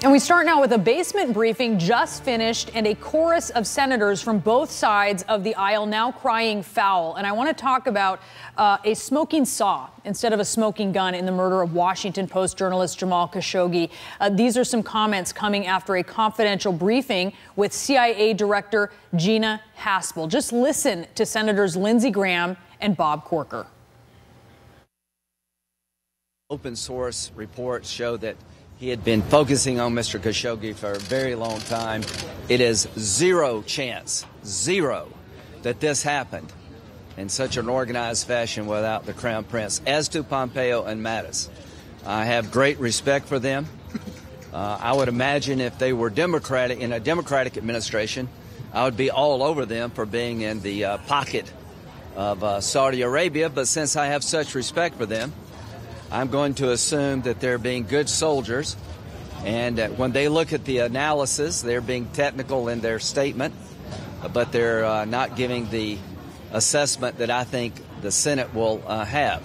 And we start now with a basement briefing just finished and a chorus of senators from both sides of the aisle now crying foul. And I want to talk about a smoking saw instead of a smoking gun in the murder of Washington Post journalist Jamal Khashoggi. These are some comments coming after a confidential briefing with CIA Director Gina Haspel. Just listen to Senators Lindsey Graham and Bob Corker. Open source reports show that he had been focusing on Mr. Khashoggi for a very long time. It is zero chance, zero, that this happened in such an organized fashion without the Crown Prince, as do Pompeo and Mattis. I have great respect for them. I would imagine if they were Democratic, in a Democratic administration, I would be all over them for being in the pocket of Saudi Arabia. But since I have such respect for them, I'm going to assume that they're being good soldiers, and when they look at the analysis, they're being technical in their statement, but they're not giving the assessment that I think the Senate will have.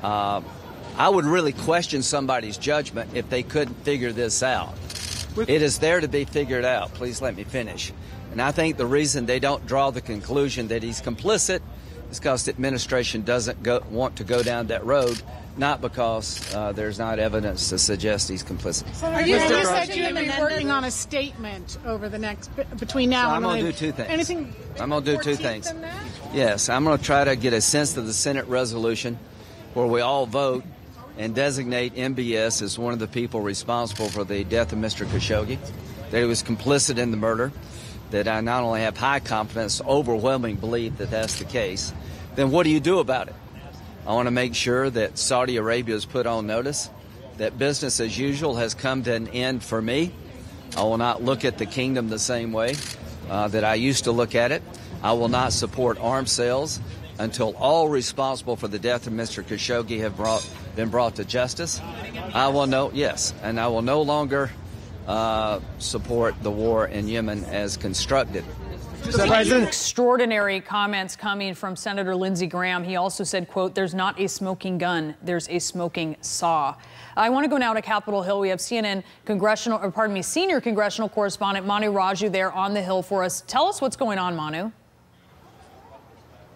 I would really question somebody's judgment if they couldn't figure this out. It is there to be figured out. Please let me finish. And I think the reason they don't draw the conclusion that he's complicit is because the administration doesn't want to go down that road, not because there's not evidence to suggest he's complicit. You said you'd be working on a statement over the next, between now and I'm going to do two things. I'm going to do two things. Yes, I'm going to try to get a sense of the Senate resolution where we all vote and designate MBS as one of the people responsible for the death of Mr. Khashoggi, that he was complicit in the murder, that I not only have high confidence, overwhelming belief that that's the case. Then what do you do about it? I want to make sure that Saudi Arabia is put on notice, that business as usual has come to an end for me. I will not look at the kingdom the same way that I used to look at it. I will not support arms sales until all responsible for the death of Mr. Khashoggi have been brought to justice. I will no longer support the war in Yemen as constructed. Extraordinary comments coming from Senator Lindsey Graham. He also said, quote, "There's not a smoking gun, there's a smoking saw." I want to go now to Capitol Hill. We have CNN senior congressional correspondent Manu Raju there on the Hill for us. Tell us what's going on, Manu.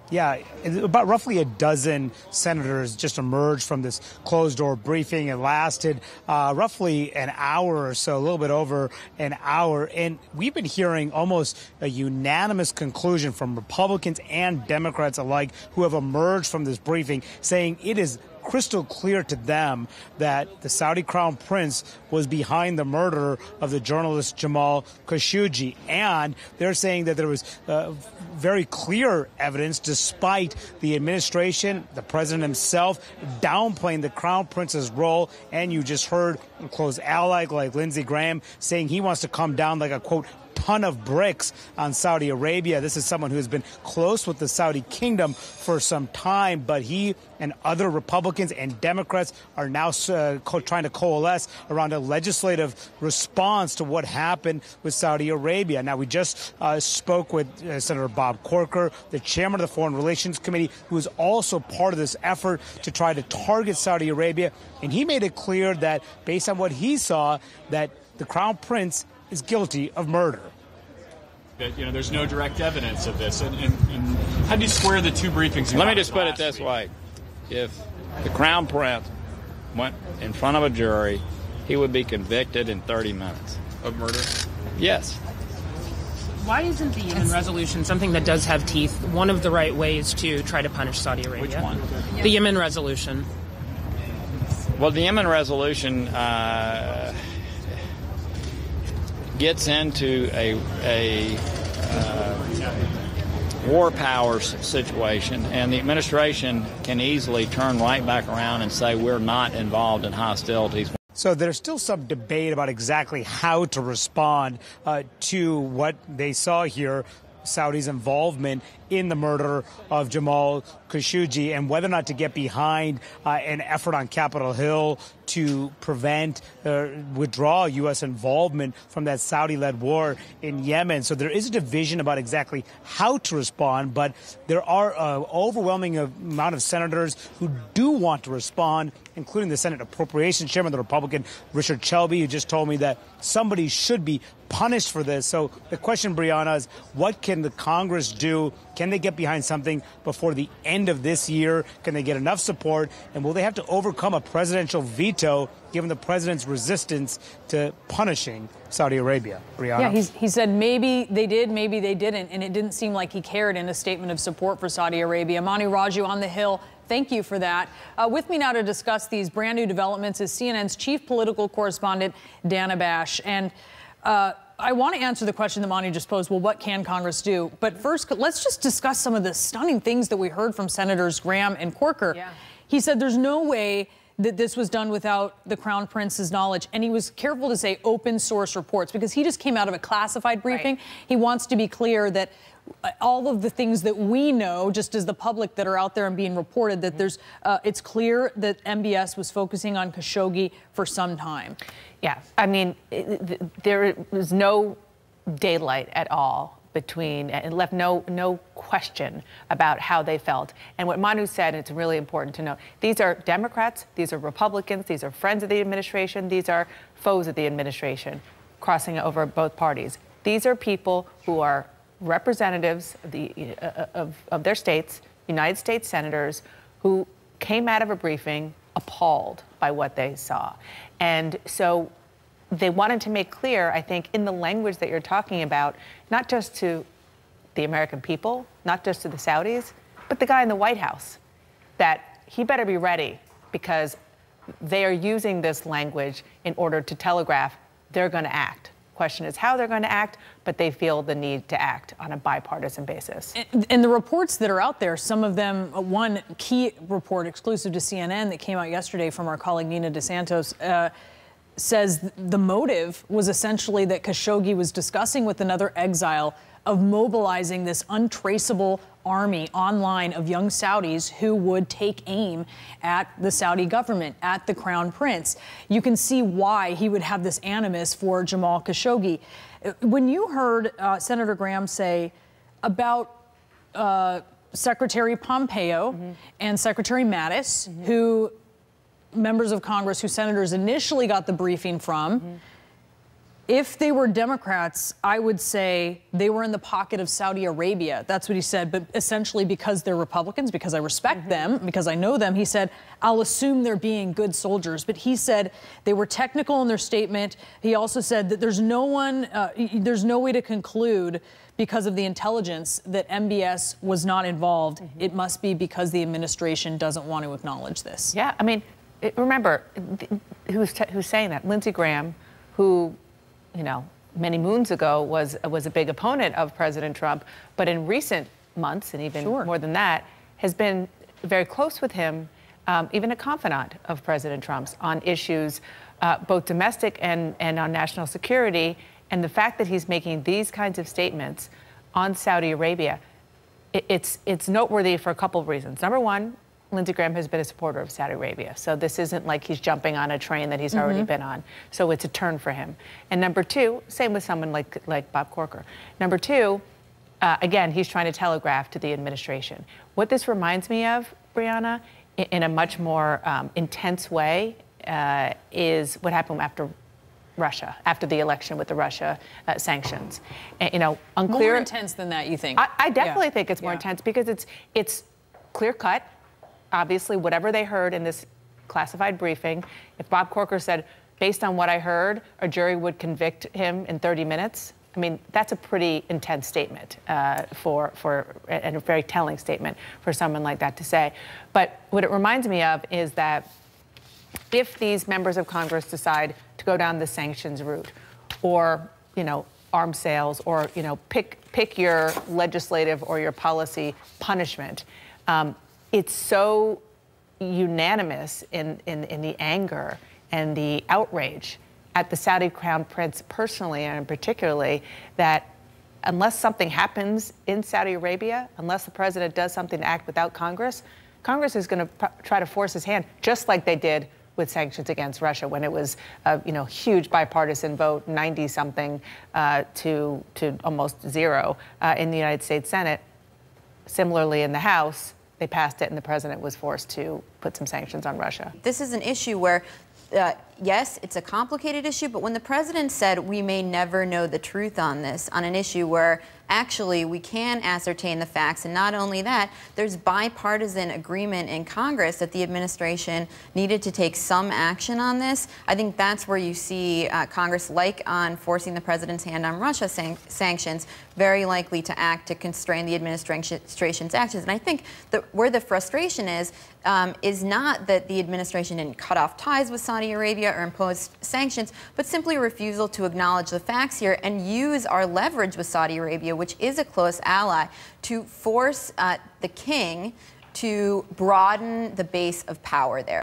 Yeah, about roughly a dozen senators just emerged from this closed-door briefing. It lasted roughly an hour or so, a little bit over an hour. And we've been hearing almost a unanimous conclusion from Republicans and Democrats alike who have emerged from this briefing saying it is crystal clear to them that the Saudi Crown Prince was behind the murder of the journalist Jamal Khashoggi. And they're saying that there was very clear evidence, despite the administration, the president himself, downplaying the Crown Prince's role. And you just heard a close ally like Lindsey Graham saying he wants to come down like a, quote, ton of bricks on Saudi Arabia. This is someone who has been close with the Saudi kingdom for some time, but he and other Republicans and Democrats are now trying to coalesce around a legislative response to what happened with Saudi Arabia. Now, we just spoke with Senator Bob Corker, the chairman of the Foreign Relations Committee, who is also part of this effort to try to target Saudi Arabia. And he made it clear that, based on what he saw, that the Crown Prince is guilty of murder. That, there's no direct evidence of this. And how do you square the two briefings? Let me just put it this way. If the Crown Prince went in front of a jury, he would be convicted in 30 minutes. Of murder? Yes. Why isn't the Yemen resolution something that does have teeth, one of the right ways to try to punish Saudi Arabia? Which one? The Yemen resolution. Well, the Yemen resolution gets into a war powers situation, and the administration can easily turn right back around and say we're not involved in hostilities. So there's still some debate about exactly how to respond to what they saw here, Saudi's involvement in the murder of Jamal Khashoggi, and whether or not to get behind an effort on Capitol Hill to prevent withdraw U.S. involvement from that Saudi-led war in Yemen. So there is a division about exactly how to respond, but there are an overwhelming amount of senators who do want to respond, including the Senate Appropriations Chairman, the Republican Richard Shelby, who just told me that somebody should be punished for this. So the question, Brianna, is what can the Congress do? Can they get behind something before the end of this year? Can they get enough support? And will they have to overcome a presidential veto given the president's resistance to punishing Saudi Arabia? Brianna? Yeah, he said maybe they did, maybe they didn't. And it didn't seem like he cared in a statement of support for Saudi Arabia. Manu Raju on the Hill. Thank you for that. With me now to discuss these brand new developments is CNN's chief political correspondent, Dana Bash. And I want to answer the question that Manu just posed. Well, what can Congress do? But first, let's just discuss some of the stunning things that we heard from Senators Graham and Corker. Yeah. He said there's no way that this was done without the Crown Prince's knowledge. And he was careful to say open source reports because he just came out of a classified briefing. Right. He wants to be clear that all of the things that we know, just as the public that are out there and being reported, that there's, it's clear that MBS was focusing on Khashoggi for some time. Yeah, I mean, there was no daylight at all between, and left no question about how they felt. And what Manu said, and it's really important to note, these are Democrats, these are Republicans, these are friends of the administration, these are foes of the administration, crossing over both parties. These are people who are representatives of their states, United States senators, who came out of a briefing appalled by what they saw. And so they wanted to make clear, I think, in the language that you're talking about, not just to the American people, not just to the Saudis, but the guy in the White House, that he better be ready because they are using this language in order to telegraph they're going to act. Question is how they're going to act, but they feel the need to act on a bipartisan basis. And the reports that are out there, some of them, one key report exclusive to CNN that came out yesterday from our colleague Nina DeSantos, says the motive was essentially that Khashoggi was discussing with another exile of mobilizing this untraceable army online of young Saudis who would take aim at the Saudi government, at the Crown Prince. You can see why he would have this animus for Jamal Khashoggi. When you heard Senator Graham say about Secretary Pompeo and Secretary Mattis, who members of Congress, who senators initially got the briefing from, if they were Democrats, I would say they were in the pocket of Saudi Arabia. That's what he said. But essentially because they're Republicans, because I respect them, because I know them, he said, I'll assume they're being good soldiers. But he said they were technical in their statement. He also said that there's no way to conclude because of the intelligence that MBS was not involved. It must be because the administration doesn't want to acknowledge this. Yeah, I mean, remember, who's saying that? Lindsey Graham, who, you know, many moons ago was a big opponent of President Trump, but in recent months, and even more than that, has been very close with him, even a confidant of President Trump's on issues, both domestic and on national security. And the fact that he's making these kinds of statements on Saudi Arabia, it's noteworthy for a couple of reasons. Number one, Lindsey Graham has been a supporter of Saudi Arabia. So this isn't like he's jumping on a train that he's already been on. So it's a turn for him. And number two, same with someone like Bob Corker. Number two, again, he's trying to telegraph to the administration. What this reminds me of, Brianna, in a much more intense way, is what happened after Russia, after the election with the Russia sanctions. And, you know, unclear. More intense than that, you think? I definitely think it's more intense because it's clear cut. Obviously, whatever they heard in this classified briefing, if Bob Corker said, based on what I heard, a jury would convict him in 30 minutes, I mean, that's a pretty intense statement and a very telling statement for someone like that to say. But what it reminds me of is that if these members of Congress decide to go down the sanctions route or, you know, arms sales or, you know, pick your legislative or your policy punishment, it's so unanimous in the anger and the outrage at the Saudi Crown Prince personally and particularly that unless something happens in Saudi Arabia, unless the president does something to act without Congress, Congress is going to try to force his hand, just like they did with sanctions against Russia when it was a huge bipartisan vote, 90-something to almost zero in the United States Senate. Similarly, in the House, they passed it, and the president was forced to put some sanctions on Russia. This is an issue where, yes, it's a complicated issue, but when the president said we may never know the truth on this, on an issue where actually we can ascertain the facts, and not only that, there's bipartisan agreement in Congress that the administration needed to take some action on this. I think that's where you see Congress, like on forcing the president's hand on Russia sanctions, very likely to act to constrain the administration's actions. And I think where the frustration is not that the administration didn't cut off ties with Saudi Arabia or impose sanctions, but simply a refusal to acknowledge the facts here and use our leverage with Saudi Arabia, which is a close ally, to force the king to broaden the base of power there.